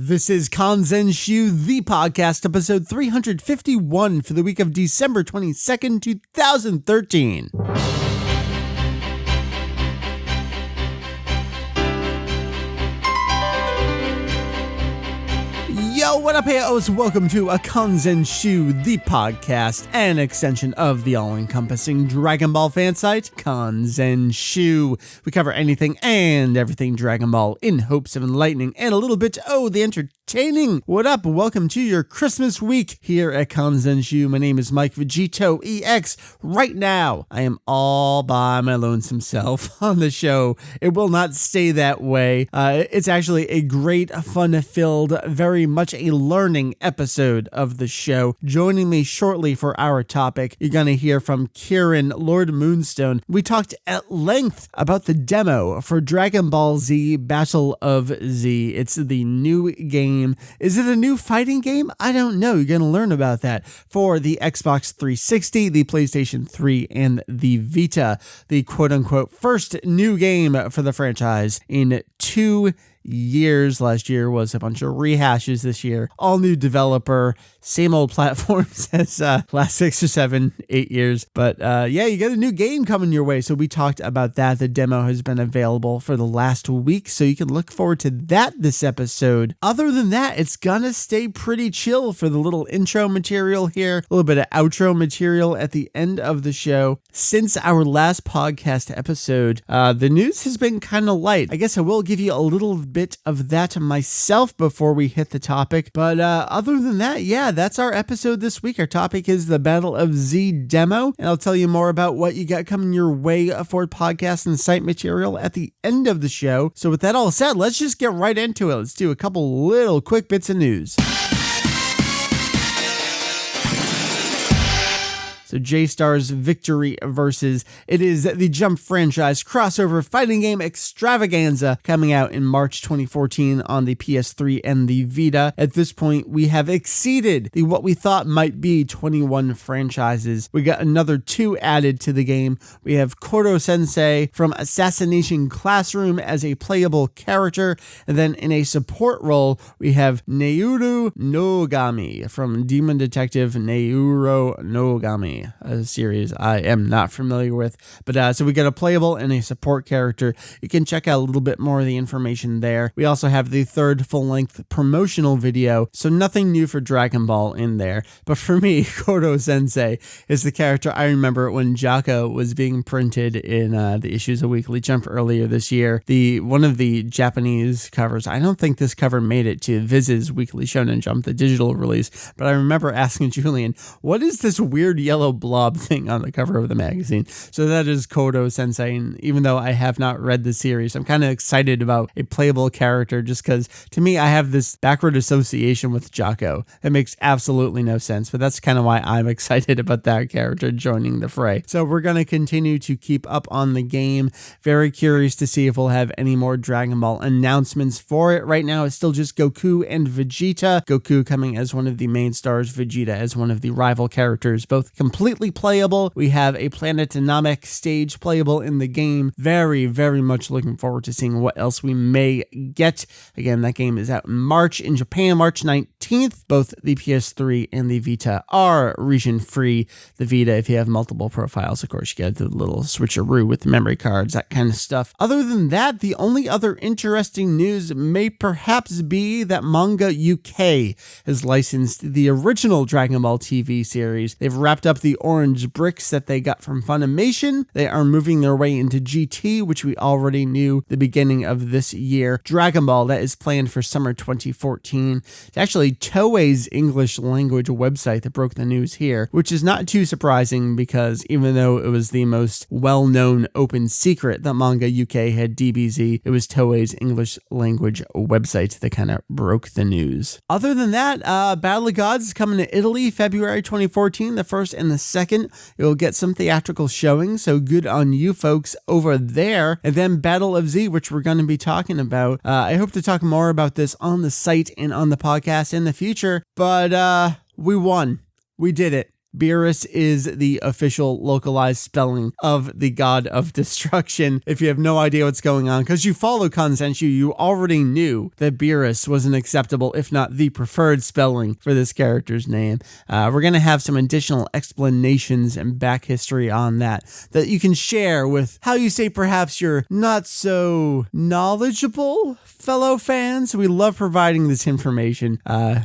This is Kanzenshuu, the podcast, episode 351 for the week of December 22nd, 2013. Yo, what up, heyoes? Welcome to a Kanzenshuu, the podcast, an extension of the all-encompassing Dragon Ball fan site, Kanzenshuu. We cover anything and everything Dragon Ball in hopes of enlightening and a little bit, the entertaining. What up? Welcome to your Christmas week here at Kanzenshuu. My name is Mike VegettoEX. Right now, I am all by my lonesome self on the show. It will not stay that way. It's actually a great, fun-filled, very much a learning episode of the show. Joining me shortly for our topic, you're going to hear from LordMoonstone. We talked at length about the demo for Dragon Ball Z Battle of Z. It's the new game. Is it a new fighting game? I don't know. You're going to learn about that for the Xbox 360, the PlayStation 3, and the Vita. The quote-unquote first new game for the franchise in 2 years. Last year was a bunch of rehashes. This year, all new developer, same old platforms as last 6 or 7, 8 years. But you got a new game coming your way. So we talked about that. The demo has been available for the last week, so you can look forward to that this episode. Other than that, it's gonna stay pretty chill for the little intro material here, a little bit of outro material at the end of the show. Since our last podcast episode, the news has been kind of light. I guess I will give you a little bit of that myself before we hit the topic. But other than that, that's our episode this week. Our topic is the Battle of Z demo, and I'll tell you more about what you got coming your way for podcast and site material at the end of the show. So with that all said, let's just get right into it. Let's do a couple little quick bits of news. So J-Star's Victory Versus. It is the Jump franchise crossover fighting game extravaganza coming out in March 2014 on the PS3 and the Vita. At this point, we have exceeded what we thought might be 21 franchises. We got another 2 added to the game. We have Koro-sensei from Assassination Classroom as a playable character. And then in a support role, we have Neuro Nogami from Demon Detective Neuro Nogami. A series I am not familiar with, but so we get a playable and a support character. You can check out a little bit more of the information there. We also have the 3rd full-length promotional video, so nothing new for Dragon Ball in there. But for me, Koro-sensei is the character I remember when Jocko was being printed in the issues of Weekly Jump earlier this year. One of the Japanese covers, I don't think this cover made it to Viz's Weekly Shonen Jump, the digital release, but I remember asking Julian, what is this weird yellow blob thing on the cover of the magazine? So that is Koro-sensei, and even though I have not read the series, I'm kind of excited about a playable character just because, to me, I have this backward association with Jocko. It makes absolutely no sense, but that's kind of why I'm excited about that character joining the fray. So we're going to continue to keep up on the game. Very curious to see if we'll have any more Dragon Ball announcements for it. Right now, it's still just Goku and Vegeta. Goku coming as one of the main stars, Vegeta as one of the rival characters, both completely playable. We have a Planetonomic stage playable in the game. Very, very much looking forward to seeing what else we may get. Again, that game is out in March in Japan, March 19th. Both the PS3 and the Vita are region free. The Vita, if you have multiple profiles, of course, you get the little switcheroo with the memory cards, that kind of stuff. Other than that, the only other interesting news may perhaps be that Manga UK has licensed the original Dragon Ball TV series. They've wrapped up the orange bricks that they got from Funimation. They are moving their way into GT, which we already knew the beginning of this year. Dragon Ball, that is planned for summer 2014. It's actually Toei's English language website that broke the news here, which is not too surprising because even though it was the most well-known open secret that Manga UK had DBZ, it was Toei's English language website that kind of broke the news. Other than that, Battle of Gods is coming to Italy February 2014, the 1st and the 2nd. You'll get some theatrical showings, so good on you folks over there. And then Battle of Z, which we're going to be talking about. I hope to talk more about this on the site and on the podcast in the future, but we won. We did it. Beerus is the official localized spelling of the god of destruction. If you have no idea what's going on, because you follow Kanzenshuu, you already knew that Beerus was an acceptable, if not the preferred spelling for this character's name. We're going to have some additional explanations and back history on that you can share with how you say perhaps you're not so knowledgeable fellow fans. We love providing this information.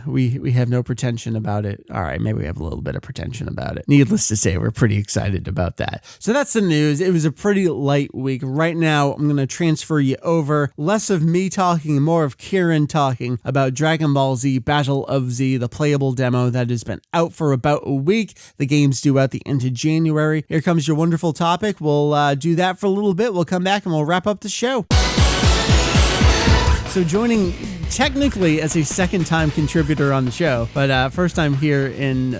We have no pretension about it. All right, maybe we have a little bit of pretension about it. Needless to say, we're pretty excited about that. So that's the news. It was a pretty light week. Right now, I'm going to transfer you over. Less of me talking, more of Kieran talking about Dragon Ball Z Battle of Z, the playable demo that has been out for about a week. The game's due out the end of January. Here comes your wonderful topic. We'll do that for a little bit. We'll come back and we'll wrap up the show. So joining technically as a second-time contributor on the show, but first time here in,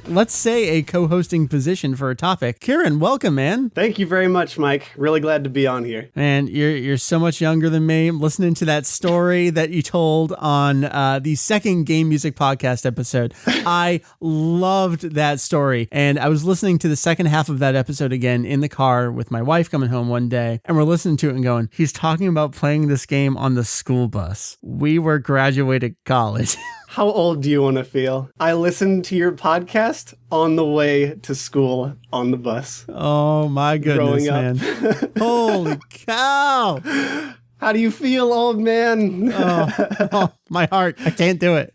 let's say, a co-hosting position for a topic. Kieran, welcome, man. Thank you very much, Mike. Really glad to be on here. Man, you're so much younger than me. I'm listening to that story that you told on the second Game Music Podcast episode. I loved that story, and I was listening to the second half of that episode again in the car with my wife coming home one day, and we're listening to it and going, he's talking about playing this game on the school bus. We were graduated college. How old do you want to feel? I listened to your podcast on the way to school on the bus. Oh my goodness, man. Holy cow. How do you feel, old man? Oh, my heart. I can't do it.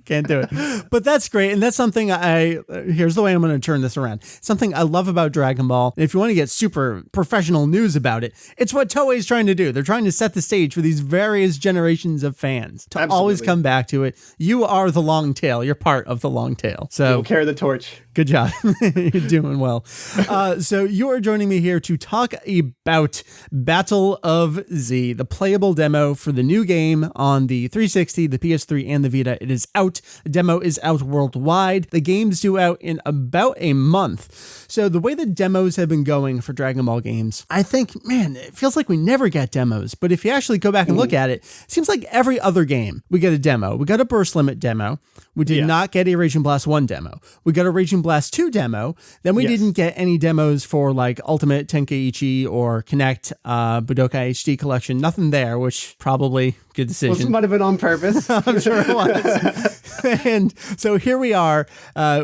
But that's great. And that's something here's the way I'm going to turn this around. Something I love about Dragon Ball. And if you want to get super professional news about it, it's what Toei's trying to do. They're trying to set the stage for these various generations of fans to always come back to it. You are the long tail. You're part of the long tail. So you'll carry the torch. Good job. You're doing well. So you are joining me here to talk about Battle of Z, the playable demo for the new game on the 360, the PS3, and the Vita. It is out. The demo is out worldwide. The game's due out in about a month. So the way the demos have been going for Dragon Ball games, I think, man, it feels like we never get demos. But if you actually go back and look at it, it seems like every other game, we get a demo. We got a Burst Limit demo. We did not get a Raging Blast 1 demo. We got a Raging Blast 2 demo. Then we didn't get any demos for like Ultimate Tenkaichi or Connect, Budokai HD Collection. Nothing there, which probably good decision. Well, it might have been on purpose. I'm sure it was. And so here we are.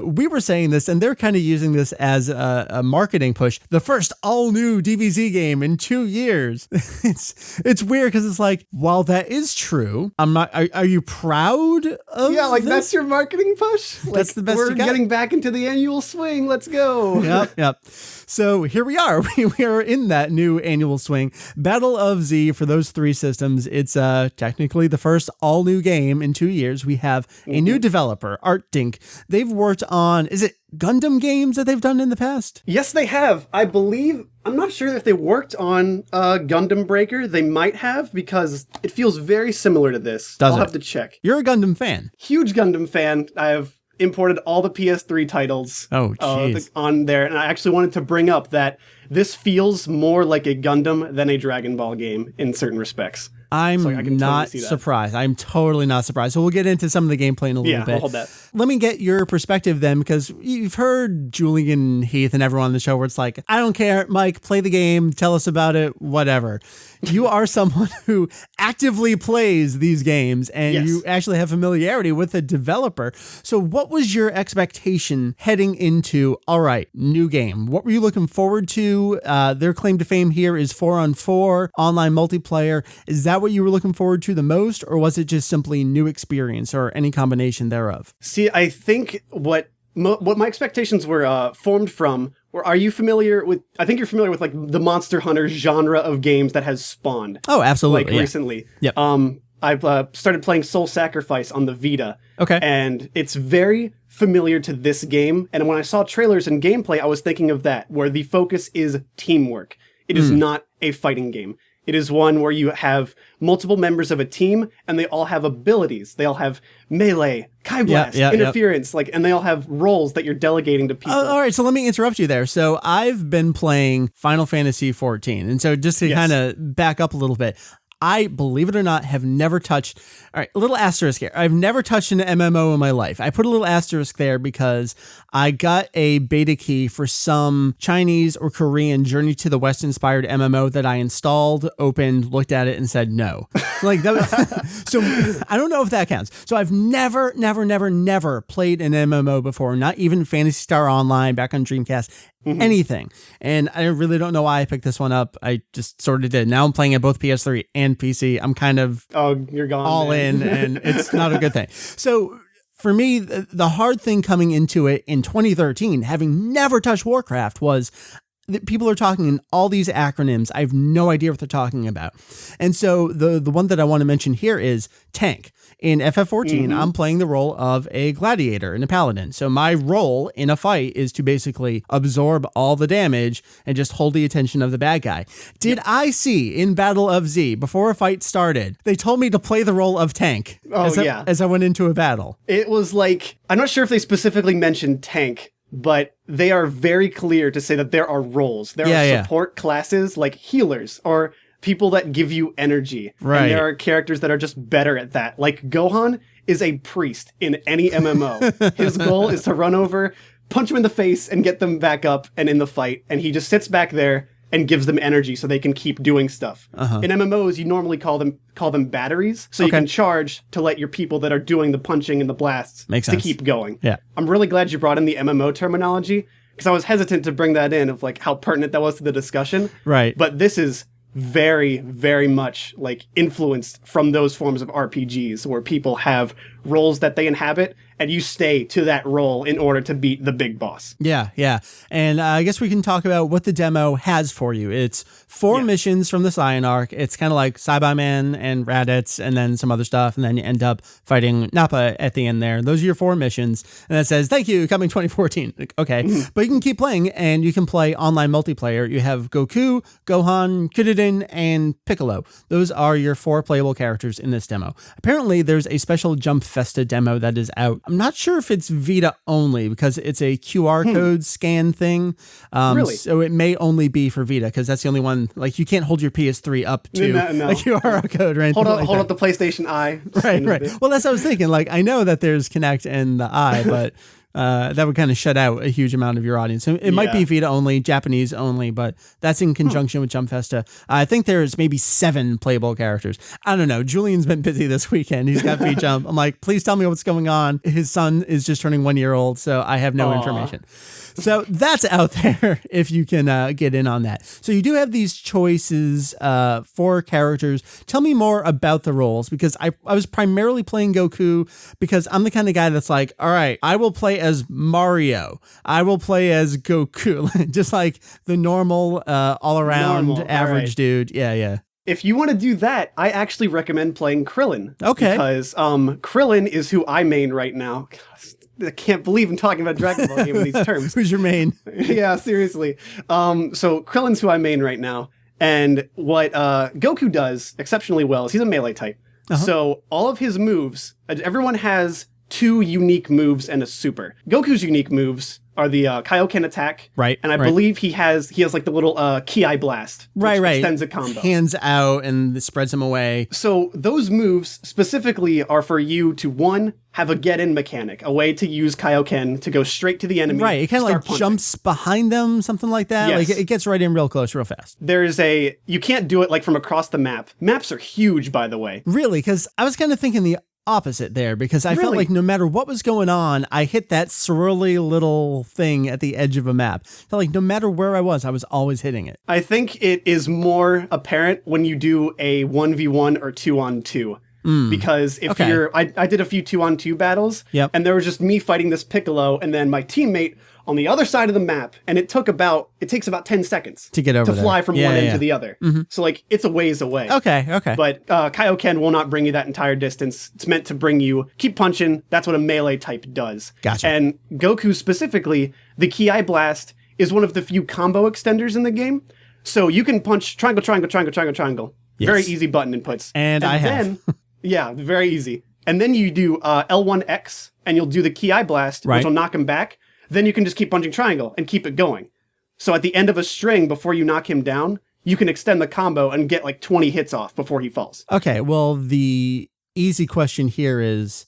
We were saying this, and they're kind of using this as a marketing push. The first all-new DBZ game in 2 years. It's weird because it's like, while that is true, I'm not. Are you proud of? Yeah, like this? that's your marketing push. That's the best. We're getting back into the annual swing. Let's go. Yep. So here we are. We are in that new annual swing. Battle of Z for those three systems. It's technically the first all-new game in 2 years. We have a new developer, Art Dink. They've worked on, is it Gundam games that they've done in the past? Yes, they have. I believe, I'm not sure if they worked on Gundam Breaker. They might have, because it feels very similar to this. I'll have to check. You're a Gundam fan. Huge Gundam fan. I have imported all the PS3 titles on there, and I actually wanted to bring up that this feels more like a Gundam than a Dragon Ball game in certain respects. I'm not surprised. I'm totally not surprised. So we'll get into some of the gameplay in a little bit. I'll hold that. Let me get your perspective then, because you've heard Julian, Heath, and everyone on the show where it's like, I don't care, Mike, play the game, tell us about it, whatever. You are someone who actively plays these games, and you actually have familiarity with the developer. So what was your expectation heading into, all right, new game? What were you looking forward to? Their claim to fame here is 4-on-4 online multiplayer. Is that what you were looking forward to the most, or was it just simply new experience or any combination thereof? See, I think what my expectations were formed from, or are you familiar with, I think you're familiar with like the Monster Hunter genre of games that has spawned. Oh, absolutely. Like recently. Yep. I've started playing Soul Sacrifice on the Vita. Okay. And it's very familiar to this game. And when I saw trailers and gameplay, I was thinking of that, where the focus is teamwork. It is not a fighting game. It is one where you have multiple members of a team, and they all have abilities. They all have melee, Kai Blast, interference, and they all have roles that you're delegating to people. All right, so let me interrupt you there. So I've been playing Final Fantasy XIV, and so just to kind of back up a little bit, I, believe it or not, have never touched, all right, a little asterisk here. I've never touched an MMO in my life. I put a little asterisk there because I got a beta key for some Chinese or Korean Journey to the West inspired MMO that I installed, opened, looked at it, and said no. So like that, so I don't know if that counts. So I've never played an MMO before, not even Phantasy Star Online back on Dreamcast. Anything. And I really don't know why I picked this one up. I just sort of did. Now I'm playing it both PS3 and PC. I'm kind of you're gone, all man. in, and it's not a good thing. So for me, the hard thing coming into it in 2013, having never touched Warcraft, was that people are talking in all these acronyms. I have no idea what they're talking about. And so the one that I want to mention here is tank. In FF14, I'm playing the role of a gladiator and a paladin. So my role in a fight is to basically absorb all the damage and just hold the attention of the bad guy. Did I see in Battle of Z, before a fight started, they told me to play the role of tank as I went into a battle? It was like, I'm not sure if they specifically mentioned tank, but they are very clear to say that there are roles. There are support classes like healers or people that give you energy. Right. And there are characters that are just better at that. Like Gohan is a priest in any MMO. His goal is to run over, punch him in the face, and get them back up and in the fight. And he just sits back there and gives them energy so they can keep doing stuff. In MMOs, you normally call them batteries, so you can charge to let your people that are doing the punching and the blasts to keep going. Yeah. I'm really glad you brought in the MMO terminology, because I was hesitant to bring that in of like how pertinent that was to the discussion. Right. But this is very, very much like influenced from those forms of RPGs where people have roles that they inhabit and you stay to that role in order to beat the big boss. Yeah. And I guess we can talk about what the demo has for you. It's 4 missions from the Scion arc. It's kind of like Cyberman and Raditz and then some other stuff. And then you end up fighting Nappa at the end there. Those are your 4 missions. And it says, thank you, coming 2014. Like, okay. But you can keep playing and you can play online multiplayer. You have Goku, Gohan, Kudiden, and Piccolo. Those are your 4 playable characters in this demo. Apparently, there's a special Jump Festa demo that is out. I'm not sure if it's Vita only because it's a QR code scan thing. Really? So it may only be for Vita because that's the only one. Like you can't hold your PS3 up to a QR code or anything. Hold up the PlayStation Eye. Right. Well, that's what I was thinking. Like I know that there's Kinect and the Eye, but that would kind of shut out a huge amount of your audience. So it might be Vita only, Japanese only, but that's in conjunction with Jump Festa. I think there's maybe 7 playable characters. I don't know. Julian's been busy this weekend. He's got V-Jump. I'm like, please tell me what's going on. His son is just turning 1 year old, so I have no information. So that's out there if you can get in on that. So you do have these choices for characters. Tell me more about the roles because I was primarily playing Goku because I'm the kind of guy that's like, all right, I will play as Mario. I will play as Goku. Just like the normal, all-around average dude. Yeah. If you want to do that, I actually recommend playing Krillin. Okay. Because Krillin is who I main right now. I can't believe I'm talking about Dragon Ball game in these terms. Who's your main? Yeah, seriously. So Krillin's who I main right now. And what Goku does exceptionally well is he's a melee type. So all of his moves, everyone has 2 unique moves and a super. Goku's unique moves are the Kaioken attack. Right. And I believe he has like the little Ki blast. Which extends a combo. Hands out and spreads him away. So those moves specifically are for you to, 1, have a get-in mechanic, a way to use Kaioken to go straight to the enemy. Right. It kind of like punching. jumps behind them, something like that. Yes. Like it gets right in real close, real fast. You can't do it like from across the map. Maps are huge, by the way. Really? Because I was kind of thinking the opposite there because I felt like no matter what was going on, I hit that swirly little thing at the edge of a map. Felt like no matter where I was always hitting it. I think it is more apparent when you do a 1v1 or 2-on-2. Because if I did a few 2-on-2 battles, and there was just me fighting this Piccolo and then my teammate on the other side of the map, and it takes about 10 seconds to get over to fly from one end to the other. So like it's a ways away. Okay. But Kaioken will not bring you that entire distance. It's meant to bring you keep punching. That's what a melee type does. Gotcha. And Goku specifically, the Ki blast is one of the few combo extenders in the game. So you can punch triangle, triangle, triangle, triangle, triangle. Yes. Very easy button inputs. And I have. Yeah, very easy. And then you do L1X, and you'll do the Ki blast, which will knock him back. Then you can just keep punching triangle and keep it going. So at the end of a string, before you knock him down, you can extend the combo and get like 20 hits off before he falls. Okay, well, the easy question here is,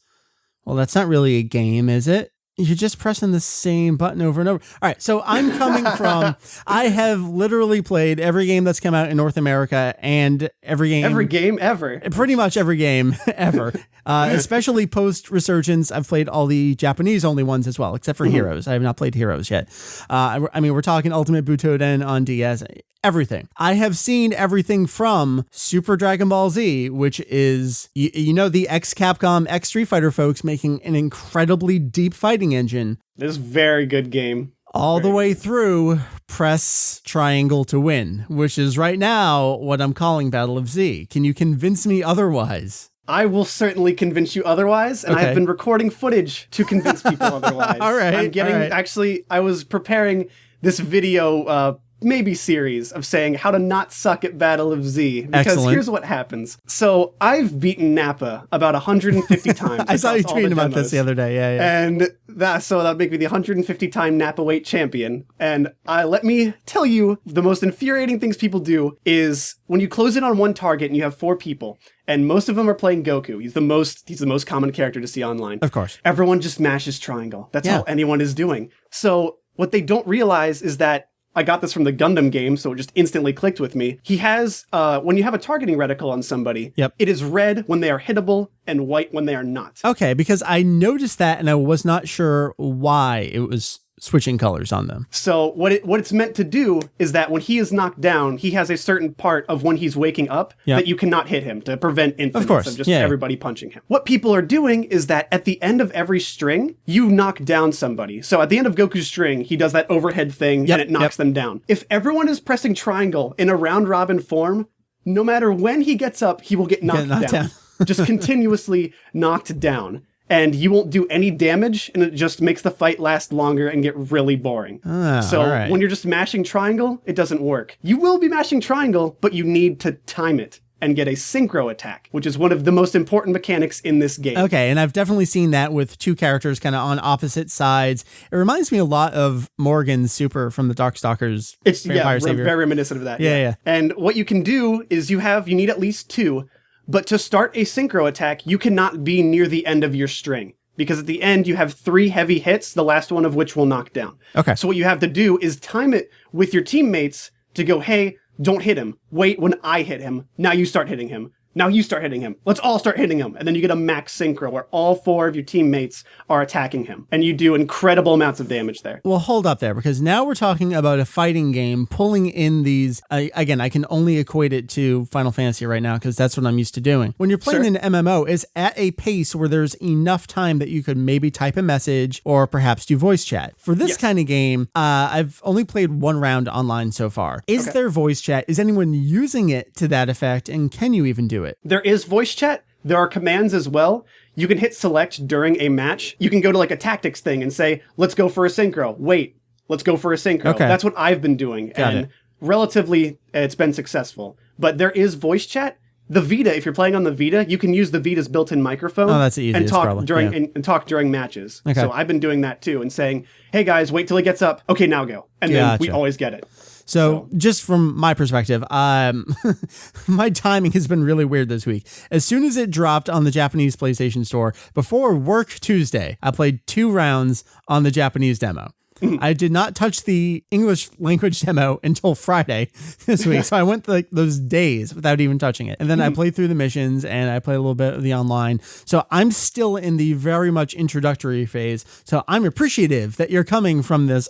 well, that's not really a game, is it? You're just pressing the same button over and over. All right, so I'm coming from, I have literally played every game that's come out in North America and every game ever. Pretty much every game ever. Especially post-Resurgence, I've played all the Japanese-only ones as well, except for Heroes. I have not played Heroes yet. I mean, we're talking Ultimate Butoden on DS, everything. I have seen everything from Super Dragon Ball Z, which is, you know, the ex-Capcom, ex-Street Fighter folks making an incredibly deep fighting engine. This is a very good game. All the way through, press triangle to win, which is right now what I'm calling Battle of Z. Can you convince me otherwise? I will certainly convince you otherwise, and I've been recording footage to convince people otherwise. All right. Actually, I was preparing this video maybe series of saying how to not suck at Battle of Z. Because Excellent. Here's what happens. So I've beaten Nappa about 150 times. I saw you tweeting about this the other day. Yeah. And that'll make me the 150-time Nappa weight champion. And let me tell you, the most infuriating things people do is when you close in on one target and you have 4 people, and most of them are playing Goku. He's the most common character to see online. Of course. Everyone just mashes triangle. That's all anyone is doing. So what they don't realize is that I got this from the Gundam game, so it just instantly clicked with me. He has, when you have a targeting reticle on somebody, it is red when they are hittable and white when they are not. Okay, because I noticed that and I was not sure why it was switching colors on them. So what it's meant to do is that when he is knocked down, he has a certain part of when he's waking up that you cannot hit him to prevent infinites of just everybody punching him. What people are doing is that at the end of every string, you knock down somebody. So at the end of Goku's string, he does that overhead thing and it knocks them down. If everyone is pressing triangle in a round robin form, no matter when he gets up, he will get knocked down. Just continuously knocked down. And you won't do any damage, and it just makes the fight last longer and get really boring. So when you're just mashing triangle, it doesn't work. You will be mashing triangle, but you need to time it and get a synchro attack, which is one of the most important mechanics in this game. Okay, and I've definitely seen that with 2 characters kind of on opposite sides. It reminds me a lot of Morgan's Super from the Darkstalkers. It's very reminiscent of that. Yeah. And what you can do is you need at least 2. But to start a synchro attack, you cannot be near the end of your string. Because at the end, you have 3 heavy hits, the last one of which will knock down. Okay. So what you have to do is time it with your teammates to go, hey, don't hit him. Wait when I hit him. Now you start hitting him. Now you start hitting him. Let's all start hitting him. And then you get a max synchro where all 4 of your teammates are attacking him. And you do incredible amounts of damage there. Well, hold up there, because now we're talking about a fighting game pulling in these, again, I can only equate it to Final Fantasy right now because that's what I'm used to doing. When you're playing an MMO, it's at a pace where there's enough time that you could maybe type a message or perhaps do voice chat. For this kind of game, I've only played 1 round online so far. Is there voice chat? Is anyone using it to that effect? And can you even do it? There is voice chat. There are commands as well. You can hit select during a match. You can go to like a tactics thing and say, let's go for a synchro. Wait, let's go for a synchro. Okay. That's what I've been doing. And relatively, it's been successful. But there is voice chat. The Vita, if you're playing on the Vita, you can use the Vita's built-in microphone that's the easiest, and talk during matches. Okay. So I've been doing that too and saying, hey guys, wait till he gets up. Okay, now go. And then we always get it. So just from my perspective, my timing has been really weird this week. As soon as it dropped on the Japanese PlayStation Store, before work Tuesday, I played 2 rounds on the Japanese demo. I did not touch the English language demo until Friday this week. So I went like those days without even touching it. And then I played through the missions and I played a little bit of the online. So I'm still in the very much introductory phase. So I'm appreciative that you're coming from this.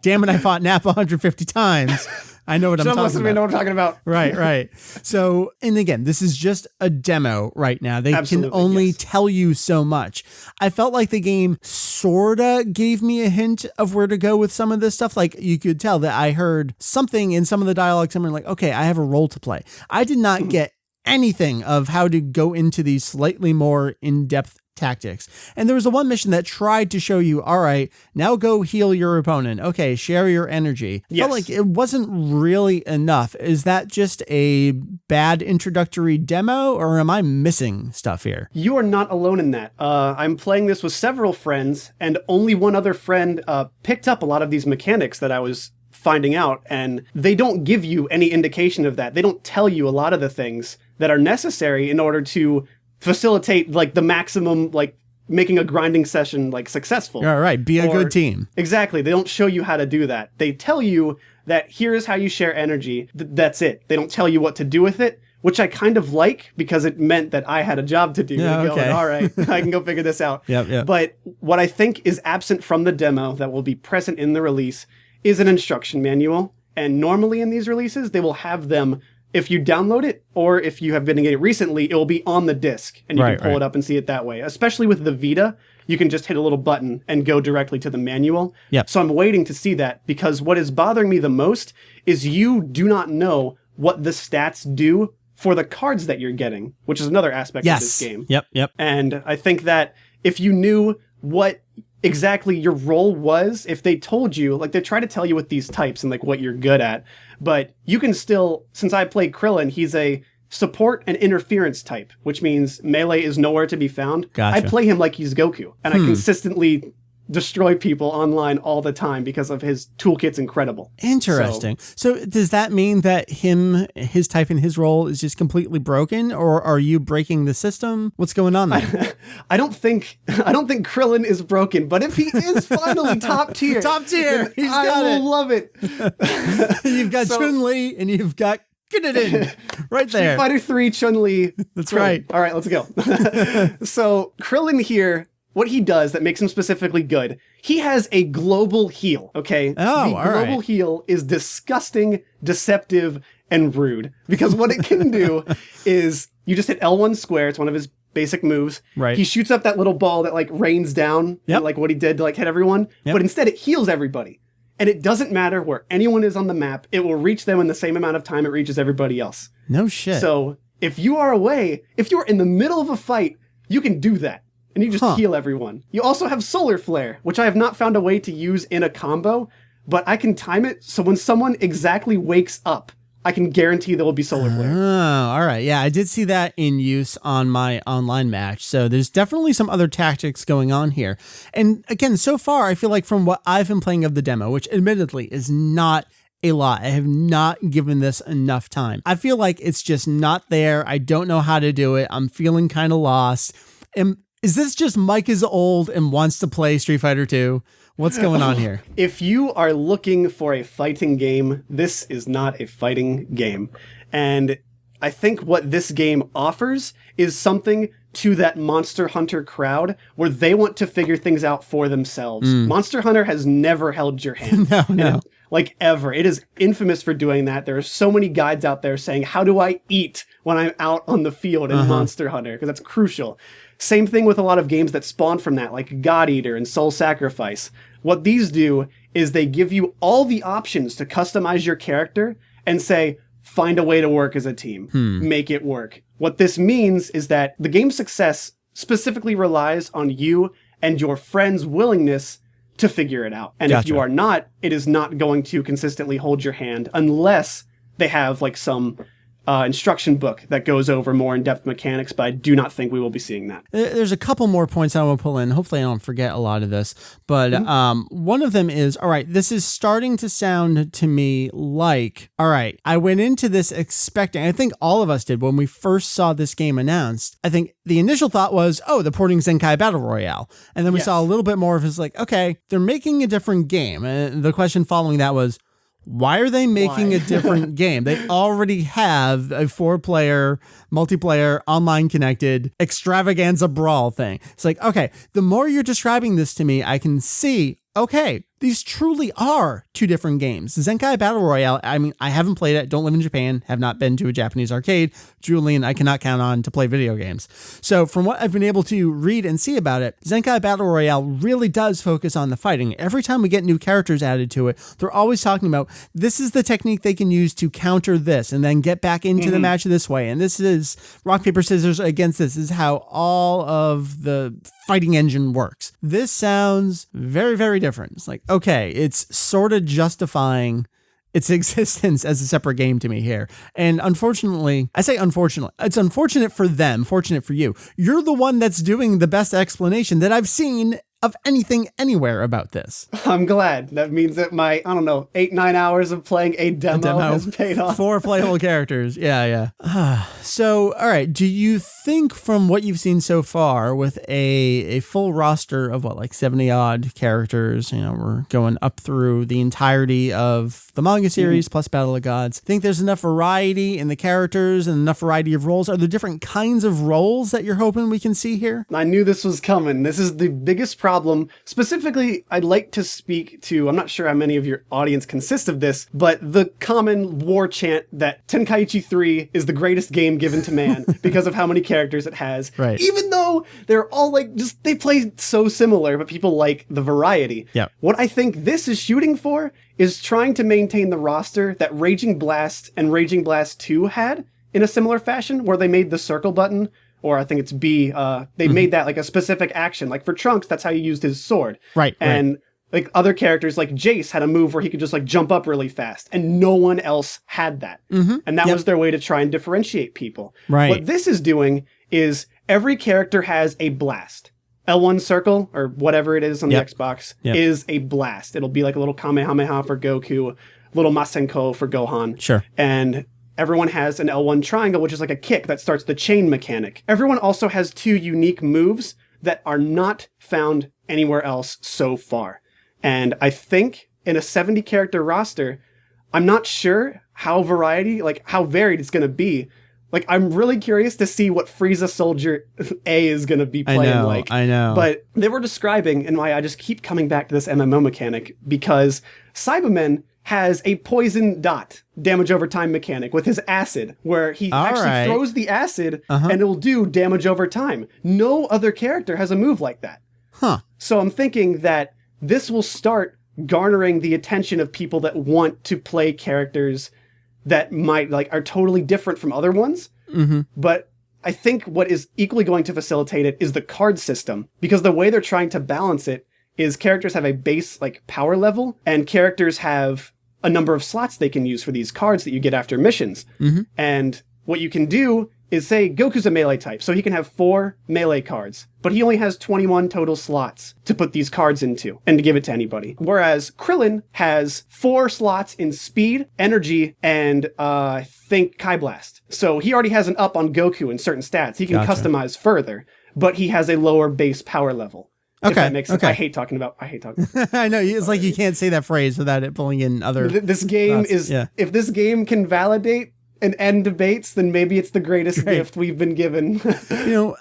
Damn it, I fought Nappa 150 times. I know what I'm talking about. Know what I'm talking about. Right. So, and again, this is just a demo right now. They can only tell you so much. I felt like the game sorta gave me a hint of where to go with some of this stuff. Like you could tell that I heard something in some of the dialogue, something like, okay, I have a role to play. I did not get anything of how to go into these slightly more in-depth tactics. And there was a one mission that tried to show you, all right, now go heal your opponent. Okay, share your energy. Felt like it wasn't really enough. Is that just a bad introductory demo or am I missing stuff here? You are not alone in that. I'm playing this with several friends and only one other friend picked up a lot of these mechanics that I was finding out, and they don't give you any indication of that. They don't tell you a lot of the things that are necessary in order to facilitate like the maximum, like making a grinding session like successful. All right, be a good team. Exactly. They don't show you how to do that. They tell you that here's how you share energy. That's it. They don't tell you what to do with it, which I kind of like because it meant that I had a job to do. Yeah, okay. All right, I can go figure this out. Yep. But what I think is absent from the demo that will be present in the release is an instruction manual. And normally in these releases, they will have them, if you download it or if you have been getting it recently, it will be on the disc and you can pull it up and see it that way. Especially with the Vita, you can just hit a little button and go directly to the manual. Yep. So I'm waiting to see that because what is bothering me the most is you do not know what the stats do for the cards that you're getting, which is another aspect of this game. Yep. And I think that if you knew what exactly your role was, if they told you, like they try to tell you with these types and like what you're good at, but you can still, since I played Krillin, he's a support and interference type, which means melee is nowhere to be found. Gotcha. I play him like he's Goku, and I consistently destroy people online all the time because of his toolkit's incredible. Interesting. So does that mean that his type and his role is just completely broken, or are you breaking the system? What's going on there? I don't think Krillin is broken, but if he is finally top tier, he's got I will love it. You've got Chun-Li and you've got get it in right there. Street Fighter 3 Chun-Li. That's Krillin. right. All right, let's go. So Krillin here, what he does that makes him specifically good, he has a global heal, okay? Oh, the global heal is disgusting, deceptive, and rude. Because what it can do is you just hit L1 square, it's one of his basic moves. Right. He shoots up that little ball that like rains down, and, like what he did to like hit everyone, but instead it heals everybody. And it doesn't matter where anyone is on the map, it will reach them in the same amount of time it reaches everybody else. No shit. So if you are away, if you're in the middle of a fight, you can do that. And you just heal everyone. You also have Solar Flare, which I have not found a way to use in a combo, but I can time it so when someone exactly wakes up, I can guarantee there will be Solar Flare. Oh, all right. Yeah, I did see that in use on my online match. So there's definitely some other tactics going on here. And again, so far, I feel like from what I've been playing of the demo, which admittedly is not a lot. I have not given this enough time. I feel like it's just not there. I don't know how to do it. I'm feeling kind of lost. And is this just Mike is old and wants to play Street Fighter 2? What's going on here? If you are looking for a fighting game, this is not a fighting game. And I think what this game offers is something to that Monster Hunter crowd where they want to figure things out for themselves. Monster Hunter has never held your hand. No. Like ever. It is infamous for doing that. There are so many guides out there saying, how do I eat when I'm out on the field in Monster Hunter? Because that's crucial. Same thing with a lot of games that spawn from that, like God Eater and Soul Sacrifice. What these do is they give you all the options to customize your character and say, find a way to work as a team. Make it work. What this means is that the game's success specifically relies on you and your friends' willingness to figure it out. And if you are not, it is not going to consistently hold your hand unless they have like some instruction book that goes over more in-depth mechanics, but I do not think we will be seeing that. There's a couple more points I want to pull in. Hopefully I don't forget a lot of this, but one of them is, all right, this is starting to sound to me like, all right, I went into this expecting, I think all of us did when we first saw this game announced, I think the initial thought was, oh, they're porting Zenkai Battle Royale. And then we saw a little bit more of it's like, okay, they're making a different game. And the question following that was, why are they making a different game? They already have a 4-player, multiplayer, online connected extravaganza brawl thing. It's like, okay, the more you're describing this to me, I can see, okay, these truly are two different games. Zenkai Battle Royale, I mean, I haven't played it, don't live in Japan, have not been to a Japanese arcade. Julian, I cannot count on to play video games. So from what I've been able to read and see about it, Zenkai Battle Royale really does focus on the fighting. Every time we get new characters added to it, they're always talking about this is the technique they can use to counter this and then get back into the match this way. And this is rock, paper, scissors against this. This is how all of the fighting engine works. This sounds very, very different. It's like, okay, it's sort of justifying its existence as a separate game to me here. And unfortunately, I say unfortunately, it's unfortunate for them, fortunate for you. You're the one that's doing the best explanation that I've seen of anything anywhere about this. I'm glad. That means that my, 8-9 hours of playing a demo has paid off. 4 playable characters. Yeah. So, all right. Do you think from what you've seen so far with a full roster of like 70 odd characters, we're going up through the entirety of the manga series plus Battle of Gods, think there's enough variety in the characters and enough variety of roles? Are there different kinds of roles that you're hoping we can see here? I knew this was coming. This is the biggest problem. Specifically, I'd like to speak to, I'm not sure how many of your audience consist of this, but the common war chant that Tenkaichi 3 is the greatest game given to man because of how many characters it has. Right. Even though they're all they play so similar, but people like the variety. Yeah. What I think this is shooting for is trying to maintain the roster that Raging Blast and Raging Blast 2 had in a similar fashion, where they made the circle button, or I think it's B, they made that like a specific action. Like for Trunks, that's how you used his sword. Right. And like other characters like Jace had a move where he could just like jump up really fast, and no one else had that. And that was their way to try and differentiate people. Right. What this is doing is every character has a blast. L1 circle, or whatever it is on the Xbox, is a blast. It'll be like a little Kamehameha for Goku, little Masenko for Gohan. Sure. And everyone has an L1 triangle, which is like a kick that starts the chain mechanic. Everyone also has 2 unique moves that are not found anywhere else so far. And I think in a 70 character roster, I'm not sure how varied it's going to be. Like, I'm really curious to see what Frieza Soldier A is going to be playing like. I know. But they were describing, and why I just keep coming back to this MMO mechanic, because Cyberman has a poison dot damage over time mechanic with his acid, where he throws the acid and it'll do damage over time. No other character has a move like that. So I'm thinking that this will start garnering the attention of people that want to play characters that might are totally different from other ones. But I think what is equally going to facilitate it is the card system, because the way they're trying to balance it is characters have a base power level, and characters have a number of slots they can use for these cards that you get after missions. And what you can do is say Goku's a melee type, so he can have 4 melee cards, but he only has 21 total slots to put these cards into and to give it to anybody. Whereas Krillin has 4 slots in speed, energy, and I think Kai Blast. So he already has an up on Goku in certain stats. He can customize further, but he has a lower base power level. Okay. If that makes sense. I hate talking. I know, it's like you can't say that phrase without it pulling in other. This game is, if this game can validate and end debates, then maybe it's the greatest gift we've been given.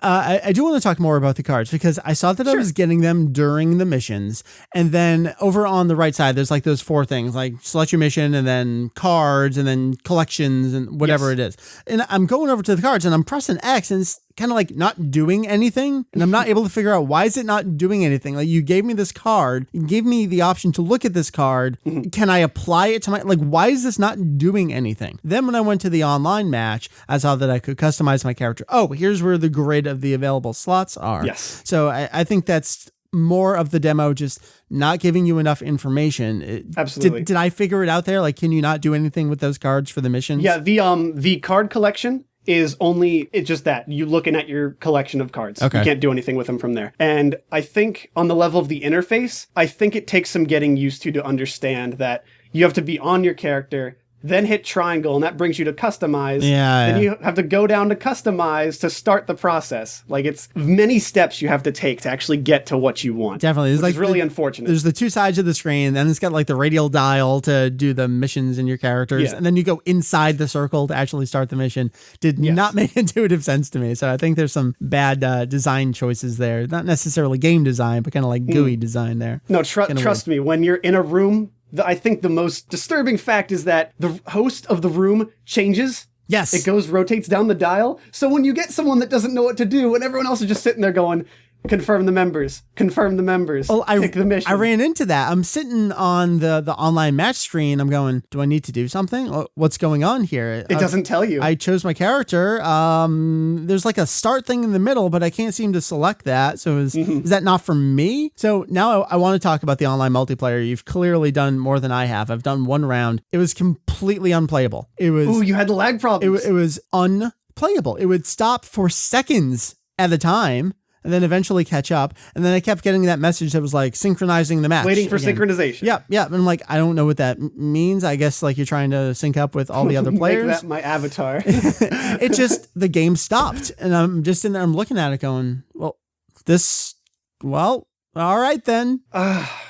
I do want to talk more about the cards, because I saw that I was getting them during the missions. And then over on the right side, there's those 4 things, like select your mission, and then cards, and then collections, and whatever it is. And I'm going over to the cards, and I'm pressing X, and it's kind of not doing anything. And I'm not able to figure out, why is it not doing anything? You gave me this card, you gave me the option to look at this card. Can I apply it to my, why is this not doing anything? Then when I went to the online match, I saw that I could customize my character. Oh, here's where the grid of the available slots are. Yes. So I think that's more of the demo just not giving you enough information. Absolutely. Did I figure it out there? Can you not do anything with those cards for the missions? Yeah, the card collection is it's just that you looking at your collection of cards. You can't do anything with them from there. And I think on the level of the interface, I think it takes some getting used to understand that you have to be on your character, then hit triangle, and that brings you to customize. Then you have to go down to customize to start the process. It's many steps you have to take to actually get to what you want. Definitely. It's really unfortunate. There's the 2 sides of the screen, then it's got the radial dial to do the missions in your characters, and then you go inside the circle to actually start the mission. Did not make intuitive sense to me. So I think there's some bad design choices there. Not necessarily game design, but kind of GUI design there. No, trust me, when you're in a room, I think the most disturbing fact is that the host of the room changes. Yes. It rotates down the dial. So when you get someone that doesn't know what to do, and everyone else is just sitting there going, confirm the members, pick the mission. I ran into that. I'm sitting on the online match screen. I'm going, do I need to do something? What's going on here? It doesn't tell you. I chose my character. There's a start thing in the middle, but I can't seem to select that. So is that not for me? So now I want to talk about the online multiplayer. You've clearly done more than I have. I've done 1 round. It was completely unplayable. Ooh, you had lag problems. It was unplayable. It would stop for seconds at a time. and then eventually catch up. And then I kept getting that message that was like synchronizing the match. Waiting for again. synchronization. Yep. And I'm like, I don't know what that means. I guess like you're trying to sync up with all the other players. Make that my avatar. It just, the game stopped. And I'm just in there, I'm looking at it going, all right then.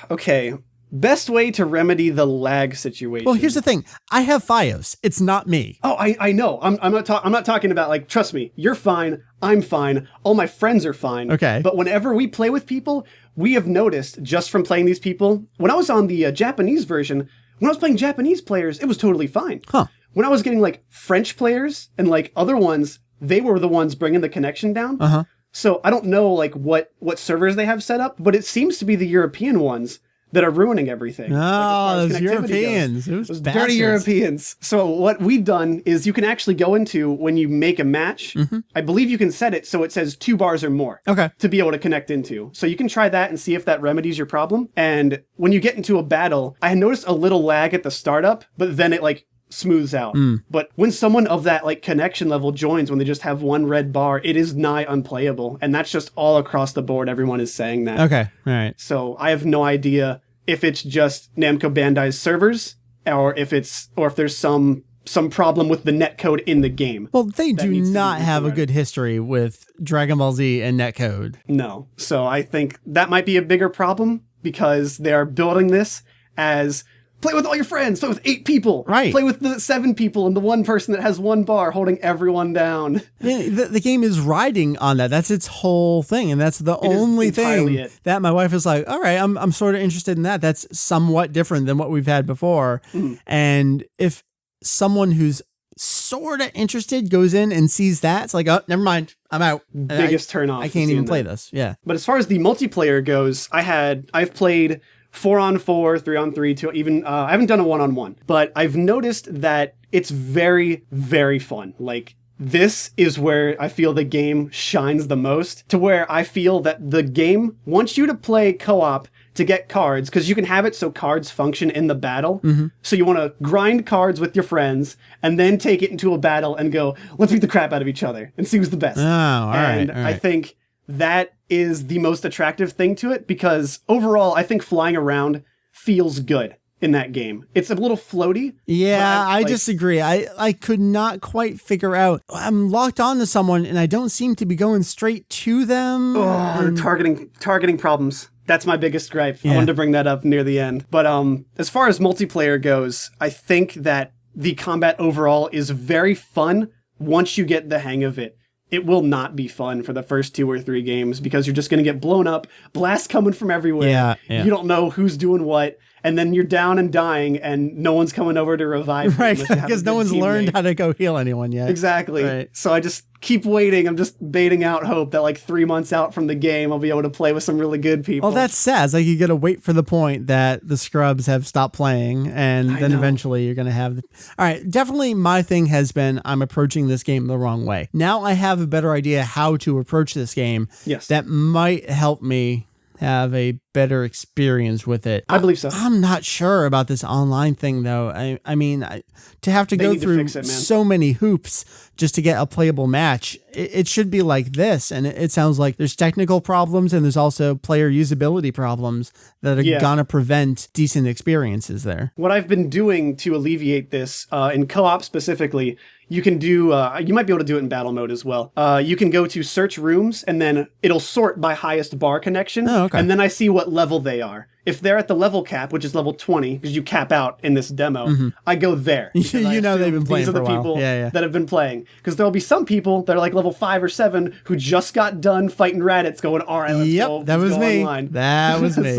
Okay. Best way to remedy the lag situation. Well, here's the thing. I have FiOS. It's not me. Oh, I know. I'm not talking about like, trust me, you're fine. I'm fine. All my friends are fine. Okay. But whenever we play with people, we have noticed just from playing these people, when I was on the Japanese version, when I was playing Japanese players, it was totally fine. Huh. When I was getting like French players and like other ones, they were the ones bringing the connection down. Uh-huh. So I don't know like what servers they have set up, but it seems to be the European ones that are ruining everything. Oh, those Europeans. Those dirty Europeans. So what we've done is you can actually go into, when you make a match, I believe you can set it so it says 2 bars or more to be able to connect into. So you can try that and see if that remedies your problem. And when you get into a battle, I noticed a little lag at the startup, but then it like smooths out. But when someone of that like connection level joins, when they just have 1 red bar, it is nigh unplayable. And that's just all across the board. Everyone is saying that. Okay. All right. So I have no idea if it's just Namco Bandai's servers or if there's some problem with the netcode in the game. Well, they do not have a good history with Dragon Ball Z and netcode. No. So I think that might be a bigger problem because they're building this as play with all your friends, play with 8 people. Right. Play with the 7 people and the 1 person that has 1 bar holding everyone down. The game is riding on that. That's its whole thing. And that's the only thing that my wife is like, all right, I'm sort of interested in that. That's somewhat different than what we've had before. And if someone who's sort of interested goes in and sees that, it's like, oh, never mind. I'm out. Biggest turn off. I can't even play this. Yeah. But as far as the multiplayer goes, I've played 4-on-4, 3-on-3, 2, even, I haven't done a 1-on-1, but I've noticed that it's very, very fun. Like, this is where I feel the game shines the most, to where I feel that the game wants you to play co-op to get cards, because you can have it so cards function in the battle. So you want to grind cards with your friends, and then take it into a battle and go, let's beat the crap out of each other, and see who's the best. Oh, all right. I think that is the most attractive thing to it, because overall, I think flying around feels good in that game. It's a little floaty. Yeah, I disagree. I could not quite figure out. I'm locked on to someone and I don't seem to be going straight to them. Oh, targeting problems. That's my biggest gripe. Yeah. I wanted to bring that up near the end. But as far as multiplayer goes, I think that the combat overall is very fun once you get the hang of it. It will not be fun for the first 2 or 3 games because you're just going to get blown up, blasts coming from everywhere. Yeah. You don't know who's doing what, and then you're down and dying, and no one's coming over to revive you. Right, because no one's learned how to go heal anyone yet. Exactly. Right. So I just keep waiting. I'm just baiting out hope that like 3 months out from the game, I'll be able to play with some really good people. Well, that's sad. It's like you got to wait for the point that the scrubs have stopped playing, and then eventually you're going to have... All right, definitely my thing has been I'm approaching this game the wrong way. Now I have a better idea how to approach this game. Yes. That might help me have a better experience with it. I believe so. I'm not sure about this online thing, though. I mean, to have to go through so many hoops just to get a playable match, it should be like this. And it sounds like there's technical problems and there's also player usability problems that are gonna prevent decent experiences there. What I've been doing to alleviate this, in co-op specifically, you can do, you might be able to do it in battle mode as well. You can go to search rooms and then it'll sort by highest bar connection. Oh, okay. And then I see what level they are. If they're at the level cap, which is level 20, because you cap out in this demo, I go there. You know they've been playing for a while. These are the people that have been playing. Because there'll be some people that are like level 5 or 7 who just got done fighting Raditz going, all right, let's go. That was me. Online. That was me.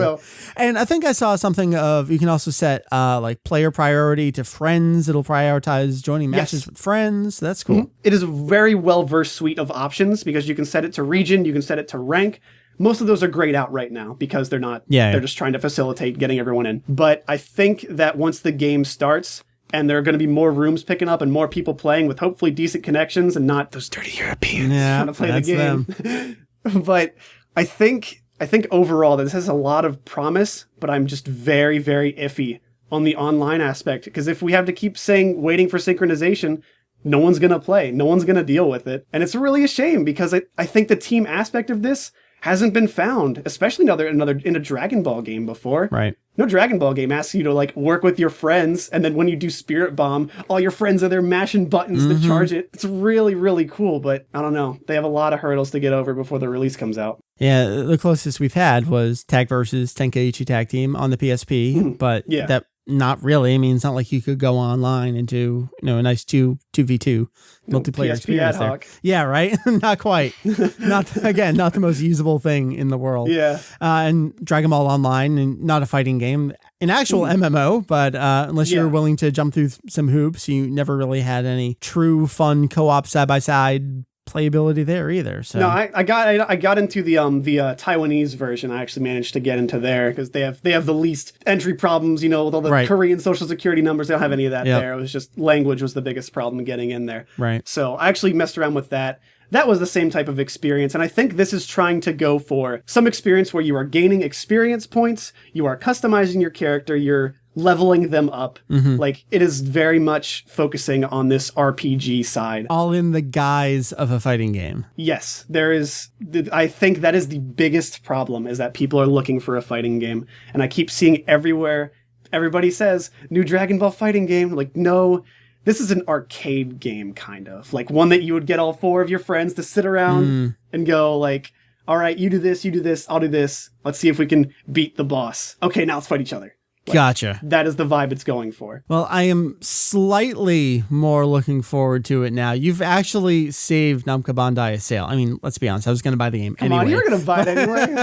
And I think I saw something of, you can also set like player priority to friends. It'll prioritize joining matches with friends. That's cool. It is a very well-versed suite of options because you can set it to region, you can set it to rank. Most of those are grayed out right now because they're not, they're just trying to facilitate getting everyone in. But I think that once the game starts and there are going to be more rooms picking up and more people playing with hopefully decent connections and not those dirty Europeans trying to play the game. But I think overall that this has a lot of promise, but I'm just very, very iffy on the online aspect. Because if we have to keep saying waiting for synchronization, no one's going to play. No one's going to deal with it. And it's really a shame because I think the team aspect of this hasn't been found, especially in a Dragon Ball game before. Right. No Dragon Ball game asks you to like work with your friends, and then when you do Spirit Bomb, all your friends are there mashing buttons to charge it. It's really, really cool, but I don't know. They have a lot of hurdles to get over before the release comes out. Yeah, the closest we've had was Tag versus Tenkaichi Tag Team on the PSP, but that not really. I mean, it's not like you could go online and do, a nice 2v2 multiplayer PSP experience ad there. hoc. Yeah, right? Not quite. Not the most usable thing in the world. Yeah. And Dragon Ball Online, and not a fighting game, an actual MMO, but unless you're willing to jump through some hoops, you never really had any true fun co-op side-by-side playability there either. So no, I got into the Taiwanese version. I actually managed to get into there because they have the least entry problems, with all the Korean social security numbers. They don't have any of that there. It was just language was the biggest problem getting in there. Right. So I actually messed around with that. That was the same type of experience, and I think this is trying to go for some experience where you are gaining experience points, you are customizing your character, you're leveling them up. Like, it is very much focusing on this RPG side. All in the guise of a fighting game. Yes, there is. I think that is the biggest problem, is that people are looking for a fighting game, and I keep seeing everywhere, everybody says, new Dragon Ball fighting game. Like, no. This is an arcade game, kind of. Like, one that you would get all four of your friends to sit around and go, like, all right, you do this, I'll do this. Let's see if we can beat the boss. Okay, now let's fight each other. Like, gotcha. That is the vibe it's going for. Well, I am slightly more looking forward to it now. You've actually saved Namco Bandai a sale. I mean, let's be honest. I was going to buy the game anyway. Come on, you're going to buy it anyway.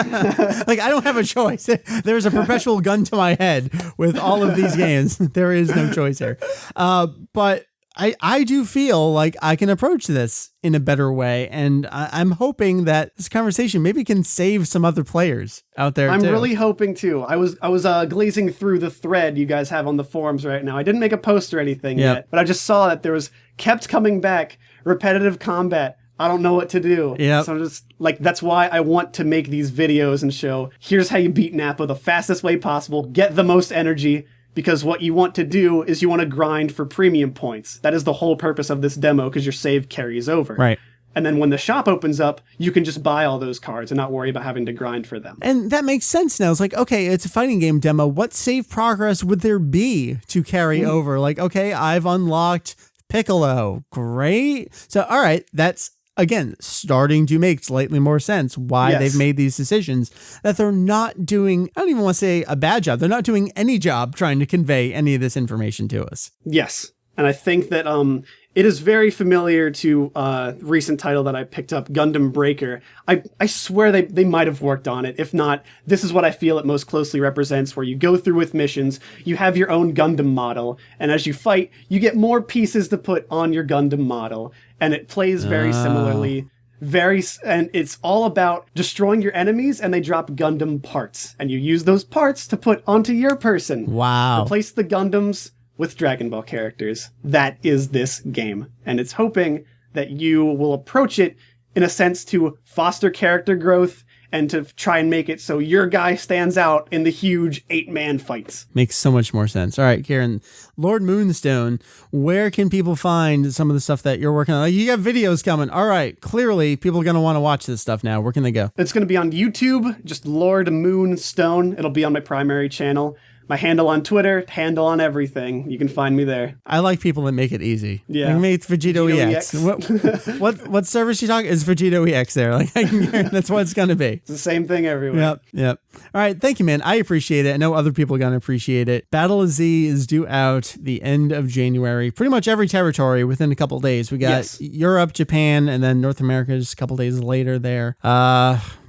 Like, I don't have a choice. There's a perpetual gun to my head with all of these games. There is no choice here. But I do feel like I can approach this in a better way, and I'm hoping that this conversation maybe can save some other players out there. I'm really hoping too. I was glazing through the thread you guys have on the forums right now. I didn't make a post or anything yet, but I just saw that there was kept coming back repetitive combat. I don't know what to do. Yeah. So I'm just like, that's why I want to make these videos and show, here's how you beat Nappa the fastest way possible, get the most energy. Because what you want to do is you want to grind for premium points. That is the whole purpose of this demo, because your save carries over. Right. And then when the shop opens up, you can just buy all those cards and not worry about having to grind for them. And that makes sense now. It's like, okay, it's a fighting game demo. What save progress would there be to carry over? Like, okay, I've unlocked Piccolo. Great. So, all right, that's, again, starting to make slightly more sense why they've made these decisions, that they're not doing, I don't even want to say a bad job. They're not doing any job trying to convey any of this information to us. Yes. And I think that it is very familiar to a recent title that I picked up, Gundam Breaker. I swear they might have worked on it. If not, this is what I feel it most closely represents, where you go through with missions, you have your own Gundam model, and as you fight, you get more pieces to put on your Gundam model. And it plays very similarly. And it's all about destroying your enemies, and they drop Gundam parts. And you use those parts to put onto your person. Wow. Replace the Gundams with Dragon Ball characters. That is this game. And it's hoping that you will approach it in a sense to foster character growth and to try and make it so your guy stands out in the huge 8-man fights. Makes so much more sense. All right, Kieran, Lord Moonstone, where can people find some of the stuff that you're working on? Like, you got videos coming. All right, clearly people are going to want to watch this stuff now. Where can they go? It's going to be on YouTube, just Lord Moonstone. It'll be on my primary channel. My handle on Twitter, handle on everything. You can find me there. I like people that make it easy. Yeah. Like, it's VegettoEX. What service you talking? Is VegettoEX there? Like, that's what it's going to be. It's the same thing everywhere. Yep. All right. Thank you, man. I appreciate it. I know other people are going to appreciate it. Battle of Z is due out the end of January. Pretty much every territory within a couple of days. We got Europe, Japan, and then North America just a couple days later there.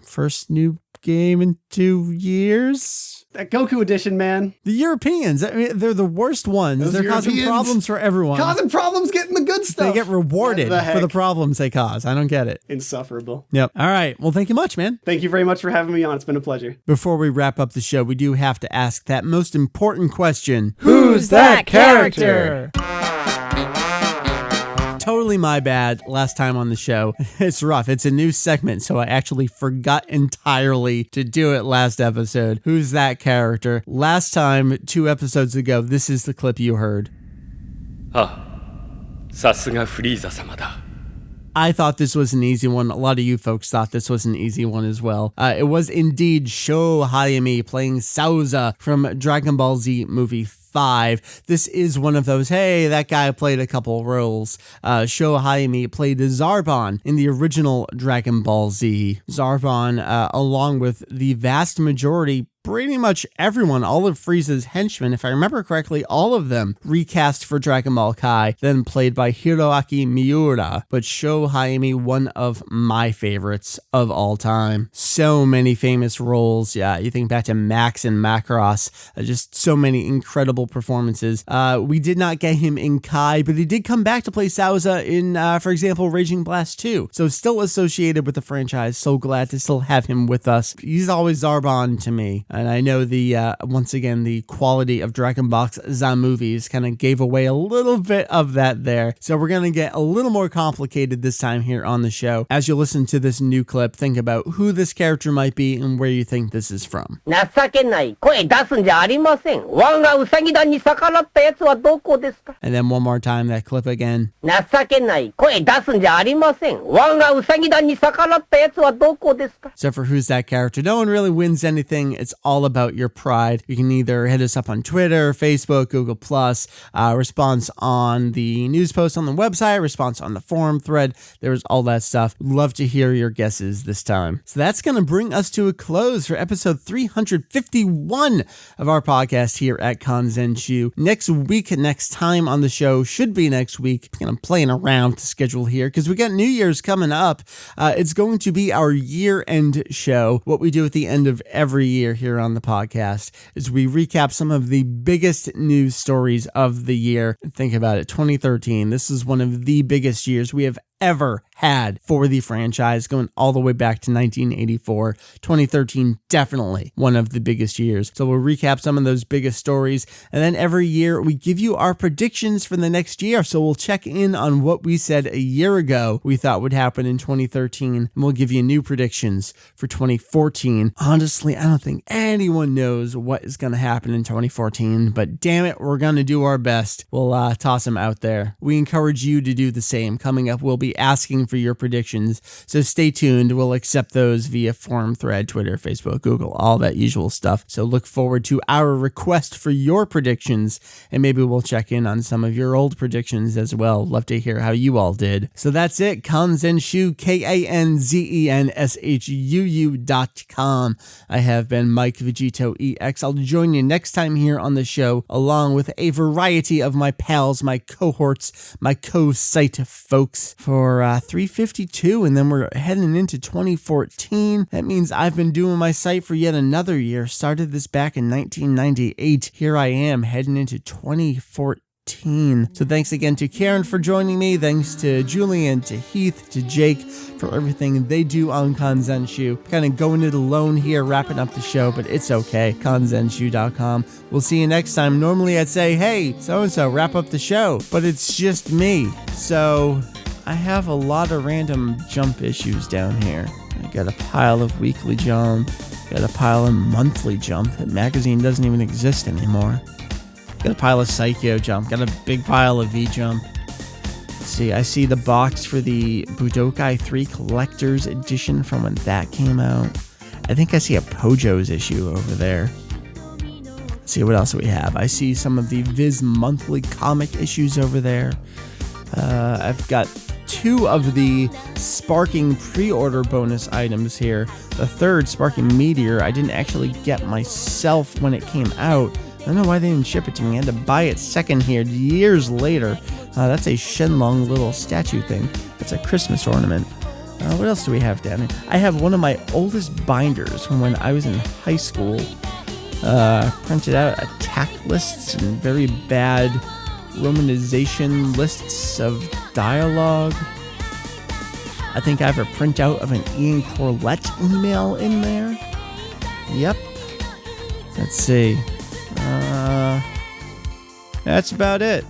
First new game in 2 years. That Goku edition, man. The Europeans, I mean, they're the worst ones. They're causing problems for everyone. Causing problems, getting the good stuff. They get rewarded for the problems they cause. I don't get it. Insufferable. Yep. All right. Well, thank you much, man. Thank you very much for having me on. It's been a pleasure. Before we wrap up the show, we do have to ask that most important question. Who's that character? Totally my bad last time on the show. It's rough. It's a new segment, so I actually forgot entirely to do it last episode. Who's that character? Last time, 2 episodes ago, this is the clip you heard. さすがフリーザ様だ。 I thought this was an easy one. A lot of you folks thought this was an easy one as well. It was indeed Sho Hayami playing Sauza from Dragon Ball Z Movie 5. This is one of those, hey, that guy played a couple roles. Sho Hayami played Zarbon in the original Dragon Ball Z. Zarbon, along with the vast majority, pretty much everyone, all of Frieza's henchmen, if I remember correctly, all of them recast for Dragon Ball Kai, then played by Hiroaki Miura. But Sho Hayami, one of my favorites of all time. So many famous roles. Yeah, you think back to Max and Macross, just so many incredible performances. We did not get him in Kai, but he did come back to play Sauza in, for example, Raging Blast 2. So still associated with the franchise. So glad to still have him with us. He's always Zarbon to me. And I know once again, the quality of Dragon Ball Z movies kind of gave away a little bit of that there. So we're going to get a little more complicated this time here on the show. As you listen to this new clip, think about who this character might be and where you think this is from. 情けない声出すんじゃありません。我がウサギ団に逆らったやつはどこですか? And then one more time, that clip again. 情けない声出すんじゃありません。我がウサギ団に逆らったやつはどこですか? So for who's that character, no one really wins anything. It's all about your pride. You can either hit us up on Twitter, Facebook, Google+, response on the news post on the website, response on the forum thread. There's all that stuff. Love to hear your guesses this time. So that's going to bring us to a close for episode 351 of our podcast here at Kanzenshuu. Next week, next time on the show should be next week. I'm playing around with the schedule here because we got New Year's coming up. It's going to be our year-end show. What we do at the end of every year here on the podcast is we recap some of the biggest news stories of the year. Think about it, 2013. This is one of the biggest years we have ever had for the franchise, going all the way back to 1984. 2013, definitely one of the biggest years. So we'll recap some of those biggest stories, and then every year we give you our predictions for the next year. So we'll check in on what we said a year ago we thought would happen in 2013, and we'll give you new predictions for 2014. Honestly, I don't think anyone knows what is going to happen in 2014, but damn it, we're going to do our best. We'll toss them out there. We encourage you to do the same. Coming up, we'll be asking for your predictions, so stay tuned. We'll accept those via forum thread, Twitter, Facebook, Google, all that usual stuff. So look forward to our request for your predictions, and maybe we'll check in on some of your old predictions as well. Love to hear how you all did. So that's it. Kanzenshuu, KANZENSHUU.com. I have been Mike VegettoEX. I'll join you next time here on the show, along with a variety of my pals, my cohorts, my co-site folks for 352, and then we're heading into 2014. That means I've been doing my site for yet another year. Started this back in 1998. Here I am heading into 2014. So thanks again to Karen for joining me. Thanks to Julian, to Heath, to Jake for everything they do on Kanzenshuu. Kind of going it alone here, wrapping up the show, but it's okay. Kanzenshuu.com. We'll see you next time. Normally I'd say, hey, so-and-so, wrap up the show, but it's just me. So I have a lot of random jump issues down here. I got a pile of weekly jump, got a pile of monthly jump. That magazine doesn't even exist anymore. Got a pile of Psycho jump, got a big pile of V jump. Let's see, I see the box for the Budokai 3 Collector's Edition from when that came out. I think I see a Pojo's issue over there. Let's see, what else do we have? I see some of the Viz monthly comic issues over there. I've got 2 of the Sparking pre-order bonus items here. The third, Sparking Meteor, I didn't actually get myself when it came out. I don't know why they didn't ship it to me. I had to buy it second-hand years later. That's a Shenlong little statue thing. That's a Christmas ornament. What else do we have down here? I have one of my oldest binders from when I was in high school. Printed out attack lists and very bad romanization lists of dialogue. I think I have a printout of an Ian Corlett email in there. Yep. Let's see. That's about it.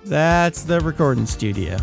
That's the recording studio.